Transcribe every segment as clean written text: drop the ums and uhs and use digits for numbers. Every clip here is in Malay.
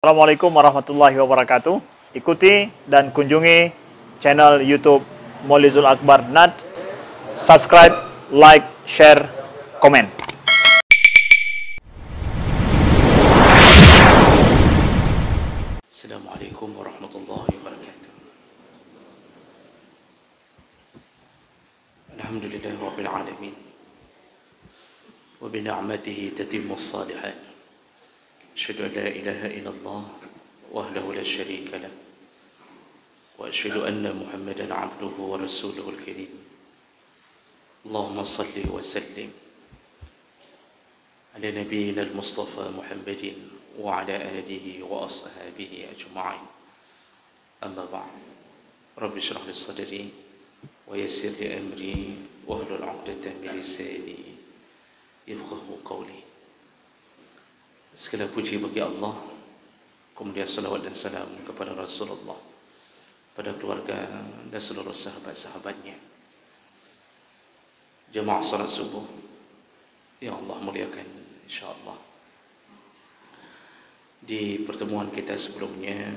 Assalamualaikum warahmatullahi wabarakatuh. Ikuti dan kunjungi channel YouTube Maulizul Akbar NAD. Subscribe, like, share, komen. Assalamualaikum warahmatullahi wabarakatuh. Alhamdulillah rabbil alamin. Wa bi ni'matihi tatimmu as-salihat. Asyhadu an la ilaha illallah wahdahu la syarika lah. Wa asyhadu anna Muhammadan 'abduhu wa rasuluhul karim. Allahumma shalli wa sallim ala nabiyyina al-Mustafa Muhammadin wa ala alihi wa ashabihi ajma'in. Amma ba'd. Rabbi shrah li sadri wa yassir li amri wahlul 'uqdatam min lisani yafqahu qawli. Segala puji bagi Allah, kemudian salawat dan salam kepada Rasulullah, pada keluarga dan seluruh sahabat-sahabatnya. Jemaah salat subuh yang Allah muliakan insyaAllah. Di pertemuan kita sebelumnya,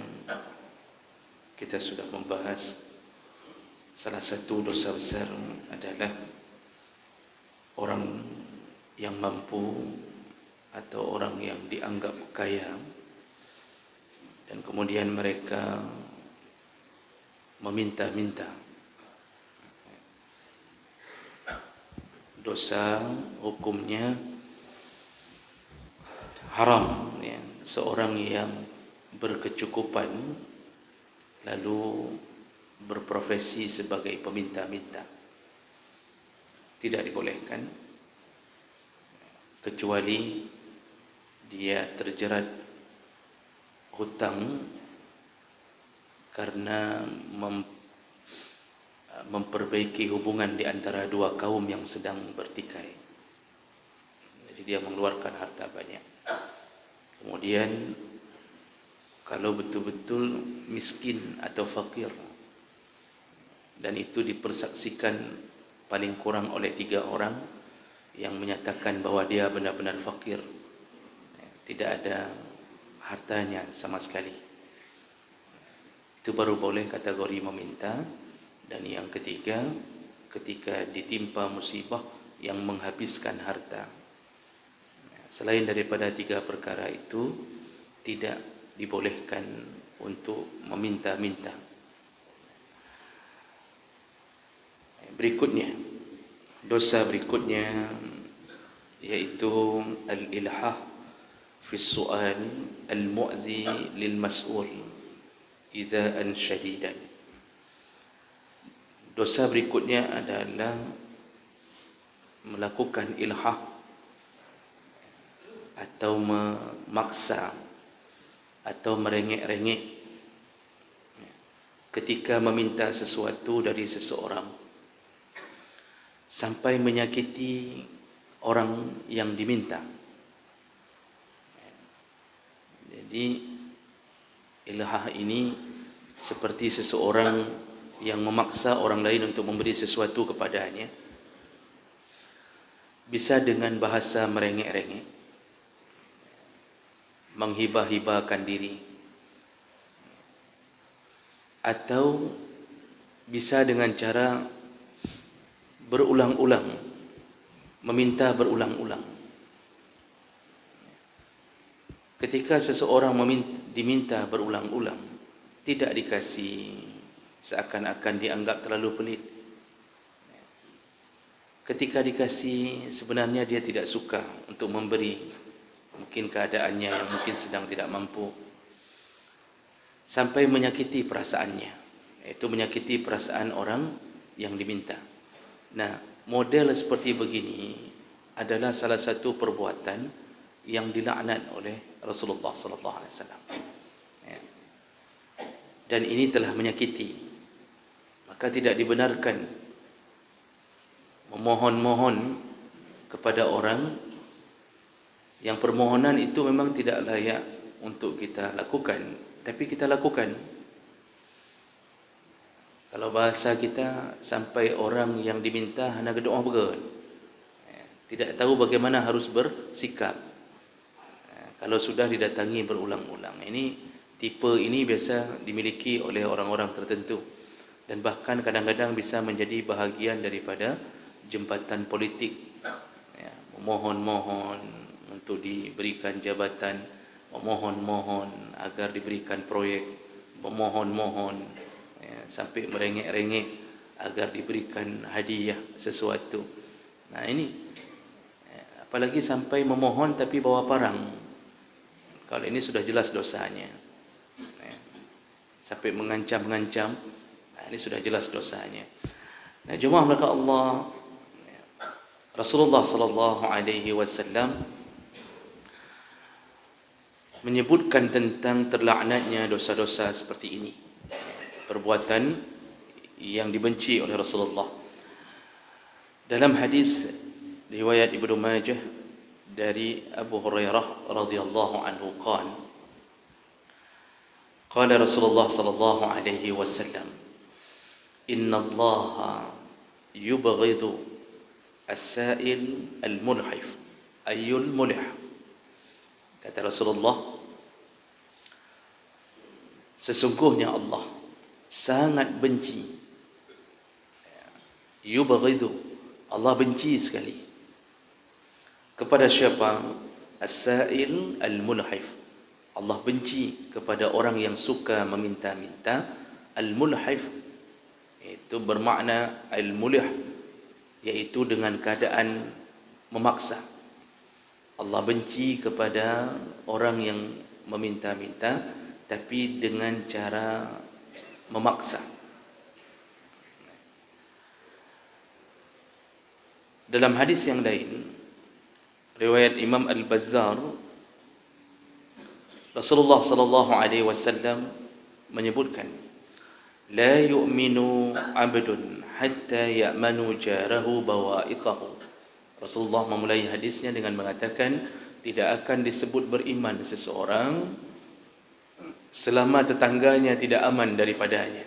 kita sudah membahas salah satu dosa besar adalah orang yang mampu atau orang yang dianggap kaya dan kemudian mereka meminta-minta. Dosa hukumnya haram, ya. Seorang yang berkecukupan lalu berprofesi sebagai peminta-minta tidak dibolehkan, kecuali dia terjerat hutang karena memperbaiki hubungan di antara dua kaum yang sedang bertikai. Jadi dia mengeluarkan harta banyak. Kemudian kalau betul-betul miskin atau fakir, dan itu dipersaksikan paling kurang oleh 3 orang yang menyatakan bahwa dia benar-benar fakir, tidak ada hartanya sama sekali, itu baru boleh kategori meminta. Dan yang ketiga, ketika ditimpa musibah yang menghabiskan harta. Selain daripada 3 perkara itu, tidak dibolehkan untuk meminta-minta. Berikutnya, dosa berikutnya yaitu al-ilhah fi su'al al-mu'zi lil mas'ul idza'an syadidan. Dosa berikutnya adalah melakukan ilhah atau memaksa atau merengek-rengek ketika meminta sesuatu dari seseorang sampai menyakiti orang yang diminta. Jadi ilhah ini seperti seseorang yang memaksa orang lain untuk memberi sesuatu kepadanya, bisa dengan bahasa merengek-rengek, menghibah-hibahkan diri, atau bisa dengan cara berulang-ulang, meminta berulang-ulang. Ketika seseorang diminta berulang-ulang, tidak dikasih, seakan-akan dianggap terlalu pelit. Ketika dikasih, sebenarnya dia tidak suka untuk memberi. Mungkin keadaannya yang mungkin sedang tidak mampu, sampai menyakiti perasaannya, yaitu menyakiti perasaan orang yang diminta. Nah, model seperti begini adalah salah satu perbuatan yang dilaknat oleh Rasulullah sallallahu alaihi wasallam. Dan ini telah menyakiti. Maka tidak dibenarkan memohon-mohon kepada orang yang permohonan itu memang tidak layak untuk kita lakukan, tapi kita lakukan. Kalau bahasa kita, sampai orang yang diminta hanya doa bergerak, tidak tahu bagaimana harus bersikap. kalau sudah didatangi berulang-ulang. Ini tipe ini biasa dimiliki oleh orang-orang tertentu dan bahkan kadang-kadang bisa menjadi bahagian daripada jembatan politik. Ya, memohon-mohon untuk diberikan jabatan, memohon-mohon agar diberikan proyek, memohon-mohon ya, sampai merengek-rengek agar diberikan hadiah sesuatu. Nah ini, apalagi sampai memohon tapi bawa parang. Kalau ini sudah jelas dosanya. Sampai mengancam-ngancam, nah, ini sudah jelas dosanya. Nah, jemaah mereka Allah, Rasulullah sallallahu alaihi wasallam menyebutkan tentang terlaknatnya dosa-dosa seperti ini. Perbuatan yang dibenci oleh Rasulullah. Dalam hadis riwayat Ibnu Majah dari Abu Hurairah radhiyallahu anhu qala Rasulullah sallallahu alaihi wasallam, inna Allah yubghidu as-sa'il al-mulhif, ayyul mulh. Kata Rasulullah, sesungguhnya Allah sangat benci, yubghidu, Allah benci sekali kepada siapa? As-sa'il al-mulhif. Allah benci kepada orang yang suka meminta-minta. Al-mulhif itu bermakna al-mulh, yaitu dengan keadaan memaksa. Allah benci kepada orang yang meminta-minta tapi dengan cara memaksa. Dalam hadis yang lain, riwayat Imam Al-Bazzar, Rasulullah sallallahu alaihi wasallam menyebutkan, la yu'minu 'abdun hatta ya'manu jarahu bawa'iqahu. Rasulullah memulai hadisnya dengan mengatakan, tidak akan disebut beriman seseorang selama tetangganya tidak aman daripadanya.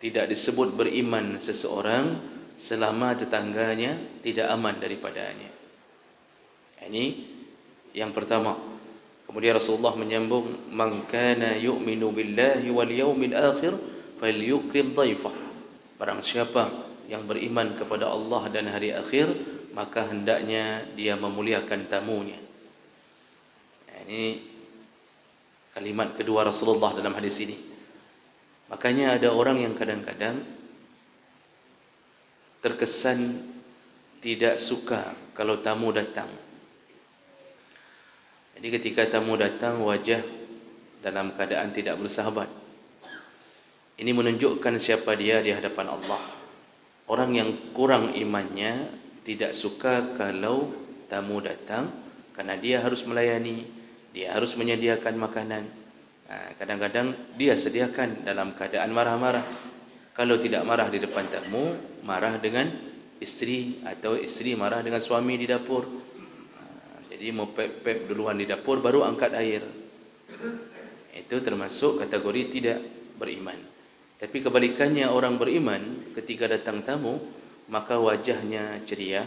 Tidak disebut beriman seseorang selama tetangganya tidak aman daripadanya. Ini yang pertama. Kemudian Rasulullah menyambung, man kana yu'minu billahi wal yawmil akhir falyukrim dhaifah. Barang siapa yang beriman kepada Allah dan hari akhir, maka hendaknya dia memuliakan tamunya. Ini kalimat kedua Rasulullah dalam hadis ini. Makanya ada orang yang kadang-kadang terkesan tidak suka kalau tamu datang. Jadi ketika tamu datang, wajah dalam keadaan tidak bersahabat. Ini menunjukkan siapa dia di hadapan Allah. Orang yang kurang imannya tidak suka kalau tamu datang, karena dia harus melayani, dia harus menyediakan makanan. Kadang-kadang dia sediakan dalam keadaan marah-marah. Kalau tidak marah di depan tamu, marah dengan istri, atau istri marah dengan suami di dapur. Jadi mau pep duluan di dapur baru angkat air. Itu termasuk kategori tidak beriman. Tapi kebalikannya, orang beriman ketika datang tamu, maka wajahnya ceria,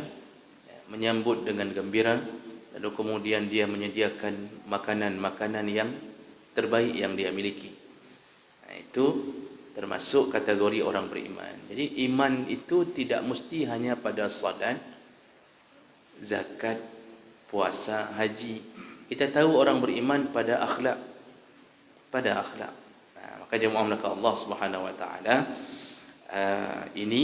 menyambut dengan gembira, lalu kemudian dia menyediakan makanan-makanan yang terbaik yang dia miliki. Itu termasuk kategori orang beriman. Jadi iman itu tidak mesti hanya pada salat, zakat, puasa, haji. Kita tahu orang beriman pada akhlak. Pada akhlak. Maka jemaah maka Allah Subhanahu wa taala, ini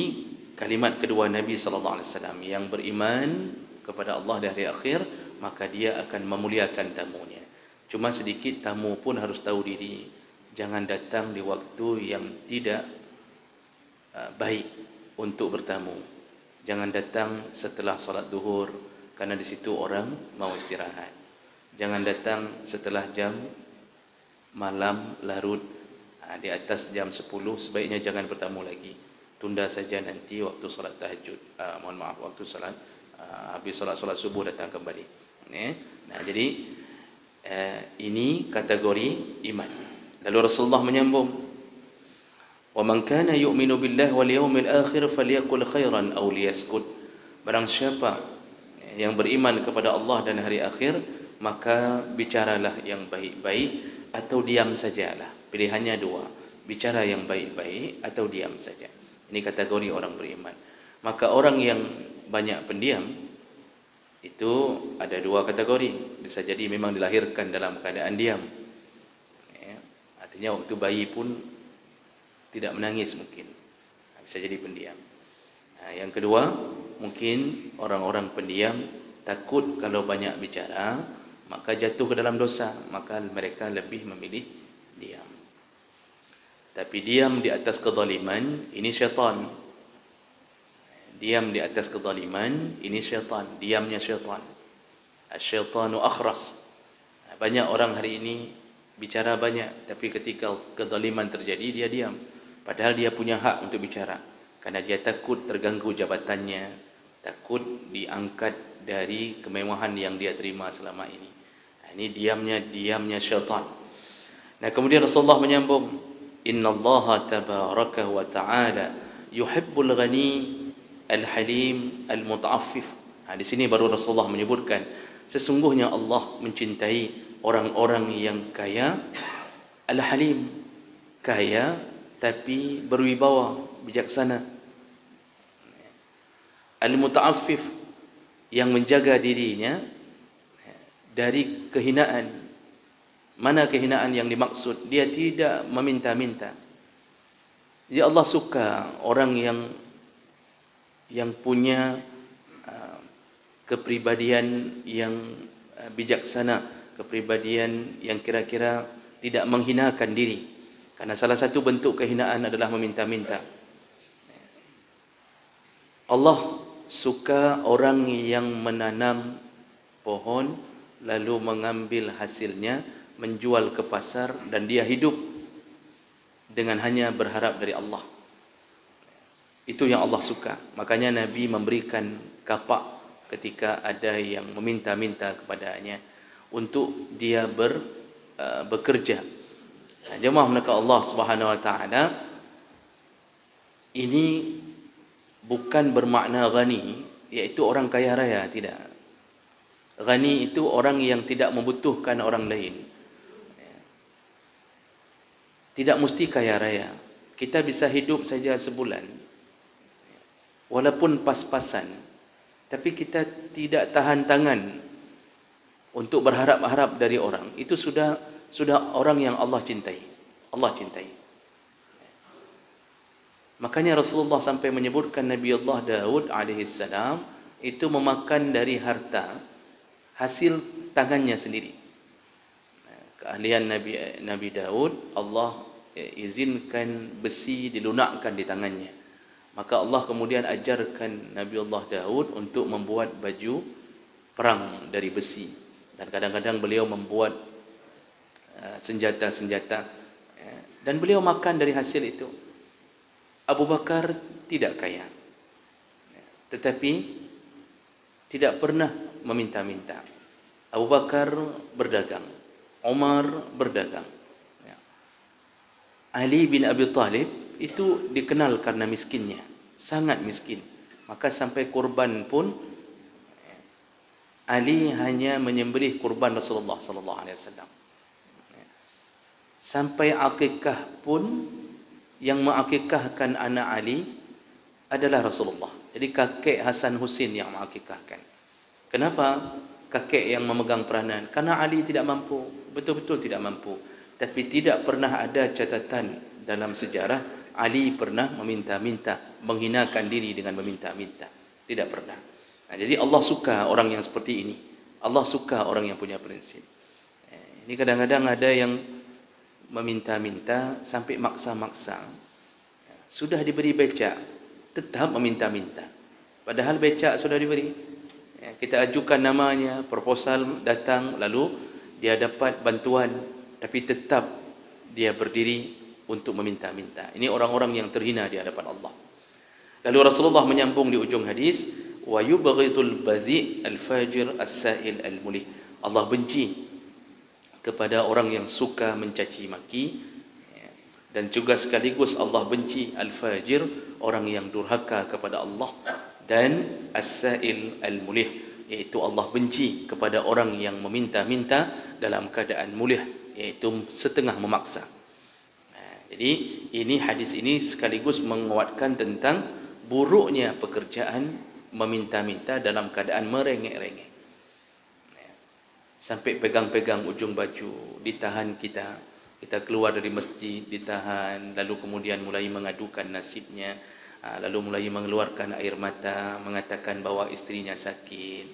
kalimat kedua Nabi sallallahu alaihi wasallam, yang beriman kepada Allah dan hari akhir, maka dia akan memuliakan tamunya. Cuma sedikit, tamu pun harus tahu diri. Jangan datang di waktu yang tidak baik untuk bertamu. Jangan datang setelah salat zuhur, karena di situ orang mau istirahat. Jangan datang setelah jam malam larut, di atas jam 10 sebaiknya jangan bertamu lagi. Tunda saja nanti waktu salat tahajud. Mohon maaf, waktu salat habis salat subuh datang kembali. Nah, jadi ini kategori iman. Lalu Rasulullah menyambung, wa man kana yu'minu billahi wal yawmil akhir falyaqul khairan aw liyaskut. Barang siapa yang beriman kepada Allah dan hari akhir, maka bicaralah yang baik-baik atau diam sajalah. Pilihannya dua, bicara yang baik-baik atau diam saja. Ini kategori orang beriman. Maka orang yang banyak pendiam itu ada dua kategori. Bisa jadi memang dilahirkan dalam keadaan diam, ya, artinya waktu bayi pun tidak menangis mungkin, bisa jadi pendiam. Yang kedua, mungkin orang-orang pendiam takut kalau banyak bicara maka jatuh ke dalam dosa, maka mereka lebih memilih diam. Tapi diam di atas kezaliman, ini syaitan. Diam di atas kezaliman, ini syaitan. Diamnya syaitan. Asyaitanu akhras. Banyak orang hari ini bicara banyak, tapi ketika kezaliman terjadi dia diam. Padahal dia punya hak untuk bicara, karena dia takut terganggu jabatannya, takut diangkat dari kemewahan yang dia terima selama ini. Ini diamnya syaitan. Nah, kemudian Rasulullah menyambung, innallaha tabaraka wa ta'ala yuhibbul ghani al-halim al-muta'affif. Di sini baru Rasulullah menyebutkan sesungguhnya Allah mencintai orang-orang yang kaya, al-halim, kaya tapi berwibawa, bijaksana, al-muta'affif, yang menjaga dirinya dari kehinaan. Mana kehinaan yang dimaksud? Dia tidak meminta-minta. Jadi Allah suka orang yang punya kepribadian yang bijaksana, kepribadian yang kira-kira tidak menghinakan diri. Karena salah satu bentuk kehinaan adalah meminta-minta. Allah suka orang yang menanam pohon lalu mengambil hasilnya, menjual ke pasar, dan dia hidup dengan hanya berharap dari Allah. Itu yang Allah suka. Makanya Nabi memberikan kapak ketika ada yang meminta-minta kepadanya untuk dia bekerja. Jemaah menakat Allah Subhanahu wa taala, ini bukan bermakna ghani, iaitu orang kaya raya, tidak. Ghani itu orang yang tidak membutuhkan orang lain. Tidak mesti kaya raya. Kita bisa hidup saja sebulan, walaupun pas-pasan, tapi kita tidak tahan tangan untuk berharap-harap dari orang. Itu sudah orang yang Allah cintai. Allah cintai. Makanya Rasulullah sampai menyebutkan Nabi Allah Daud alaihissalam itu memakan dari harta hasil tangannya sendiri. Keahlian Nabi Daud, Allah izinkan besi dilunakkan di tangannya. Maka Allah kemudian ajarkan Nabi Allah Daud untuk membuat baju perang dari besi. Dan kadang-kadang beliau membuat senjata-senjata, dan beliau makan dari hasil itu. Abu Bakar tidak kaya, tetapi tidak pernah meminta-minta. Abu Bakar berdagang, Umar berdagang. Ali bin Abi Thalib itu dikenal karena miskinnya, sangat miskin. Maka sampai kurban pun Ali hanya menyembelih kurban Rasulullah sallallahu alaihi wasallam. Sampai akikah pun yang mengakikahkan anak Ali adalah Rasulullah. Jadi kakek Hasan Husin yang mengakikahkan. Kenapa kakek yang memegang peranan? Karena Ali tidak mampu, betul-betul tidak mampu. Tapi tidak pernah ada catatan dalam sejarah Ali pernah meminta-minta, menghinakan diri dengan meminta-minta. Tidak pernah. Nah, jadi Allah suka orang yang seperti ini. Allah suka orang yang punya prinsip. Ini kadang-kadang ada yang meminta-minta sampai maksa-maksa. Sudah diberi becak, tetap meminta-minta. Padahal becak sudah diberi. Kita ajukan namanya, proposal datang, lalu dia dapat bantuan, tapi tetap dia berdiri untuk meminta-minta. Ini orang-orang yang terhina di hadapan Allah. Lalu Rasulullah menyambung di ujung hadis, wa yubghidul bazi' al-fajir as-sa'il al-mulih. Allah benci kepada orang yang suka mencaci maki, dan juga sekaligus Allah benci al-fajir, orang yang durhaka kepada Allah, dan as-sa'il al-mulih, iaitu Allah benci kepada orang yang meminta-minta dalam keadaan mulia, iaitu setengah memaksa. Jadi ini hadis ini sekaligus menguatkan tentang buruknya pekerjaan meminta-minta dalam keadaan merengek-rengek. Sampai pegang-pegang ujung baju, ditahan kita keluar dari masjid, ditahan, lalu kemudian mulai mengadukan nasibnya, lalu mulai mengeluarkan air mata, mengatakan bahawa istrinya sakit,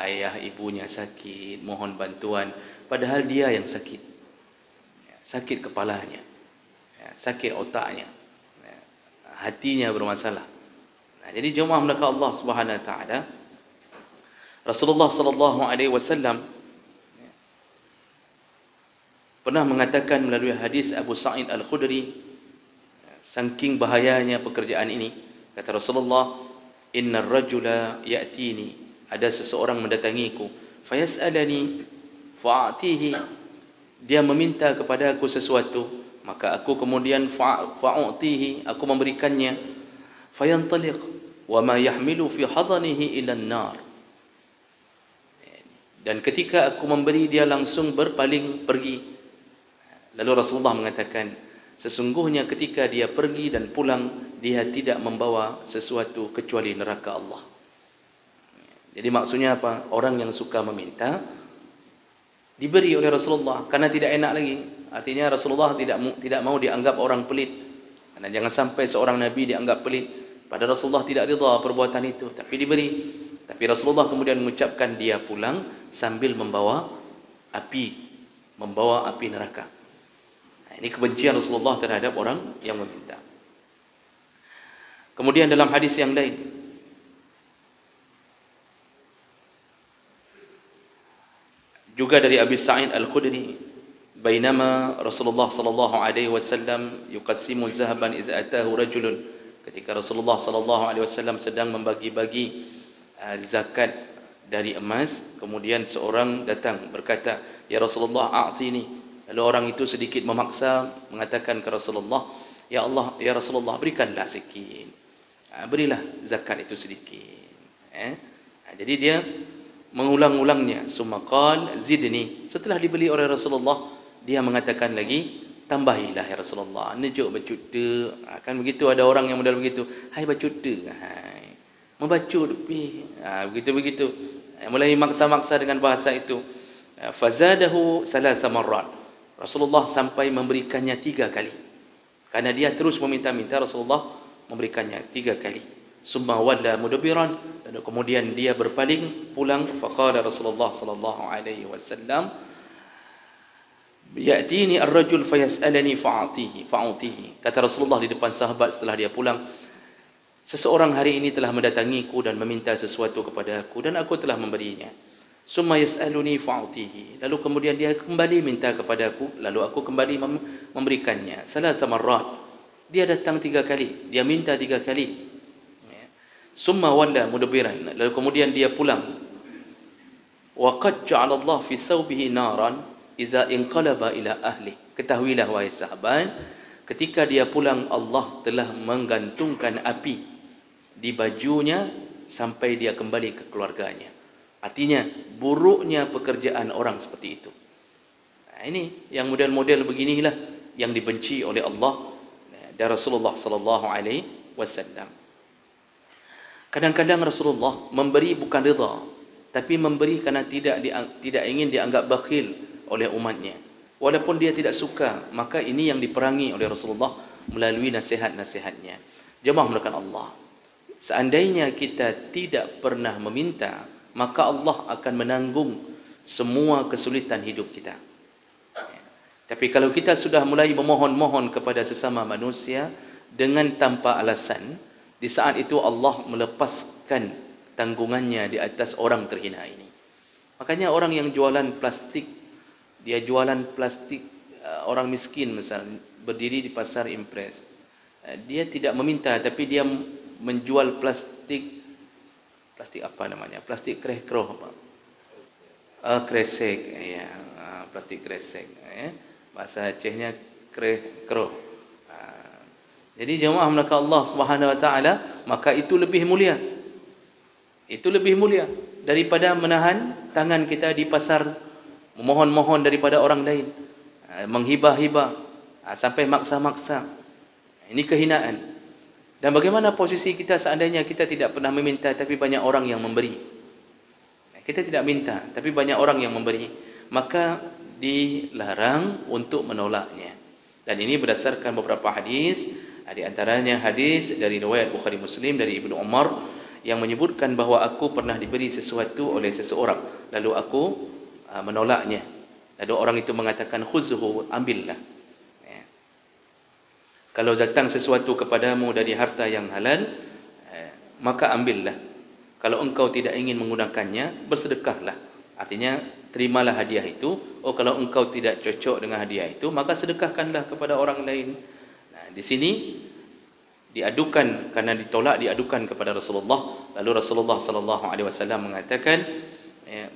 ayah ibunya sakit, mohon bantuan, padahal dia yang sakit. Sakit kepalanya, sakit otaknya, hatinya bermasalah. Jadi jemaah melakukan Allah Subhanahu Wa Taala, Rasulullah sallallahu alaihi wasallam pernah mengatakan melalui hadis Abu Sa'id Al-Khudri, saking bahayanya pekerjaan ini, kata Rasulullah, innar rajula ya'tini, ada seseorang mendatangiku, fayas'alani fa'atihi, dia meminta kepada aku sesuatu, maka aku kemudian fa'utihi, aku memberikannya, fayantaliq wa ma yahmilu fi hadanihi ila an-nar, dan ketika aku memberi dia langsung berpaling pergi. Lalu Rasulullah mengatakan, sesungguhnya ketika dia pergi dan pulang, dia tidak membawa sesuatu kecuali neraka Allah. Jadi maksudnya apa? Orang yang suka meminta diberi oleh Rasulullah karena tidak enak lagi. Artinya Rasulullah tidak mau dianggap orang pelit. Karena jangan sampai seorang Nabi dianggap pelit. Padahal Rasulullah tidak rida perbuatan itu, tapi diberi. Tapi Rasulullah kemudian mengucapkan dia pulang sambil membawa api neraka. Ini kebencian Rasulullah terhadap orang yang meminta. Kemudian dalam hadis yang lain, juga dari Abi Sa'id Al-Khudri, bainama Rasulullah sallallahu alaihi wasallam yuqassimu zahaban idza atahu rajulun, ketika Rasulullah sallallahu alaihi wasallam sedang membagi-bagi zakat dari emas, kemudian seorang datang berkata, ya Rasulullah a'tini. Lalu orang itu sedikit memaksa mengatakan ke Rasulullah, ya Allah, ya Rasulullah, berikanlah sikit, berilah zakat itu sedikit. Jadi dia mengulang-ulangnya. Summa qal zidni, setelah dibeli oleh Rasulullah, dia mengatakan lagi, tambahilah ya Rasulullah, nejuk bacuda. Kan begitu, ada orang yang model begitu, hai bacuda, hai membacut lebih, begitu-begitu, mulai maksa-maksa dengan bahasa itu. Fazadahu salasa marrat, Rasulullah sampai memberikannya 3 kali. Karena dia terus meminta-minta, Rasulullah memberikannya 3 kali. Summa walla mudbiran, dan kemudian dia berpaling pulang. Faqala Rasulullah sallallahu alaihi wasallam, ya'tini ar-rajul fayas'alani fa'utihi. Kata Rasulullah di depan sahabat setelah dia pulang, seseorang hari ini telah mendatangiku dan meminta sesuatu kepada aku, dan aku telah memberinya. Summa yas'aluni fa'utihi, lalu kemudian dia kembali minta kepada aku, lalu aku kembali memberikannya. Salasa marrat, dia datang 3 kali, dia minta 3 kali. Summa walla mudbiran, lalu kemudian dia pulang. Wa qad ja'ala Allah fi thawbihi naran idza inqalaba ila ahli. Ketahuilah wahai sahabat, ketika dia pulang, Allah telah menggantungkan api di bajunya sampai dia kembali ke keluarganya. Artinya buruknya pekerjaan orang seperti itu. Ini yang model-model beginilah yang dibenci oleh Allah dan Rasulullah sallallahu alaihi wasallam. Kadang-kadang Rasulullah memberi bukan rida, tapi memberi kerana tidak ingin dianggap bakhil oleh umatnya. Walaupun dia tidak suka, maka ini yang diperangi oleh Rasulullah melalui nasihat-nasihatnya. Jemaah mulakan Allah, seandainya kita tidak pernah meminta, maka Allah akan menanggung semua kesulitan hidup kita. Tapi kalau kita sudah mulai memohon-mohon kepada sesama manusia dengan tanpa alasan, di saat itu Allah melepaskan tanggungannya di atas orang terhina ini. Makanya orang yang jualan plastik, dia jualan plastik, orang miskin misalnya, berdiri di pasar Impres, dia tidak meminta, tapi dia menjual plastik apa namanya? Plastik kresek, kresek, ya, plastik kresek, ya. Bahasa Acehnya krekro. Jadi jemaah melakukan Allah Subhanahu Wa Taala, maka itu lebih mulia. Itu lebih mulia. daripada menahan tangan kita di pasar, memohon-mohon daripada orang lain, menghibah-hibah, sampai maksa-maksa. Ini kehinaan. Dan bagaimana posisi kita seandainya kita tidak pernah meminta tapi banyak orang yang memberi? Kita tidak minta tapi banyak orang yang memberi, maka dilarang untuk menolaknya. Dan ini berdasarkan beberapa hadis, di antaranya hadis dari riwayat Bukhari Muslim dari Ibnu Umar yang menyebutkan bahawa aku pernah diberi sesuatu oleh seseorang, lalu aku menolaknya. Lalu orang itu mengatakan, khuzhu, ambillah. Kalau datang sesuatu kepadamu dari harta yang halal, maka ambillah. Kalau engkau tidak ingin menggunakannya, bersedekahlah. Artinya, terimalah hadiah itu. Oh, kalau engkau tidak cocok dengan hadiah itu, maka sedekahkanlah kepada orang lain. Nah, di sini diadukan, karena ditolak diadukan kepada Rasulullah. Lalu Rasulullah SAW mengatakan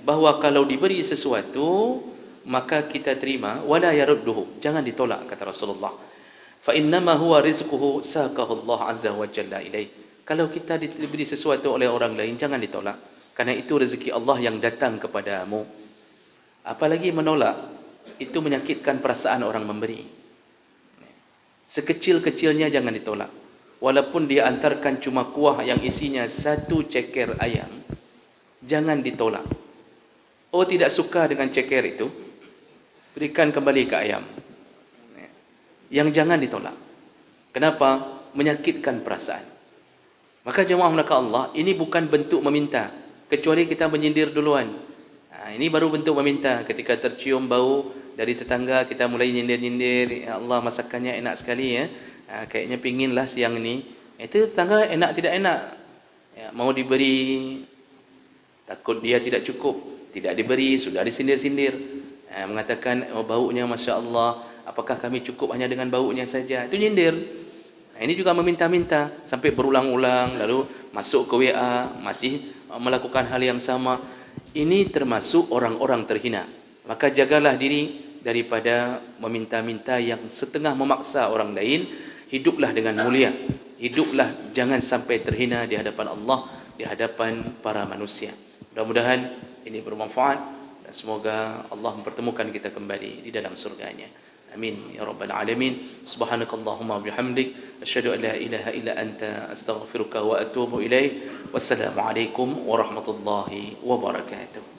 bahawa kalau diberi sesuatu, maka kita terima, wala yarudduhu, jangan ditolak, kata Rasulullah. Fa innama huwa rizquhu saqahu Allah azza wa jalla ilaih. Kalau kita diberi sesuatu oleh orang lain, jangan ditolak, karena itu rezeki Allah yang datang kepadamu. Apalagi menolak, itu menyakitkan perasaan orang memberi. Sekecil-kecilnya jangan ditolak. Walaupun dia antarkan cuma kuah yang isinya 1 ceker ayam, jangan ditolak. Oh, tidak suka dengan ceker itu, berikan kembali ke ayam. Yang jangan ditolak. Kenapa? Menyakitkan perasaan. Maka jemaah melaka Allah, ini bukan bentuk meminta, kecuali kita menyindir duluan. Ini baru bentuk meminta. Ketika tercium bau dari tetangga, kita mulai nyindir-nyindir, ya Allah, masakannya enak sekali ya. Kayaknya pinginlah siang ini. Itu tetangga enak tidak enak. Ya, mau diberi, takut dia tidak cukup, tidak diberi, sudah disindir-sindir. Mengatakan, oh, baunya Masya Allah, apakah kami cukup hanya dengan baunya saja? Itu nyindir. Ini juga meminta-minta sampai berulang-ulang, lalu masuk ke WA, masih melakukan hal yang sama. Ini termasuk orang-orang terhina. Maka jagalah diri daripada meminta-minta yang setengah memaksa orang lain. Hiduplah dengan mulia. Hiduplah, jangan sampai terhina di hadapan Allah, di hadapan para manusia. Mudah-mudahan ini bermanfaat dan semoga Allah mempertemukan kita kembali di dalam surganya. Amin ya rabbal alamin. Subhanakallahumma bihamdik, asyhadu an la ilaha illa anta, astaghfiruka wa atubu ilaik. Wassalamu alaikum warahmatullahi wabarakatuh.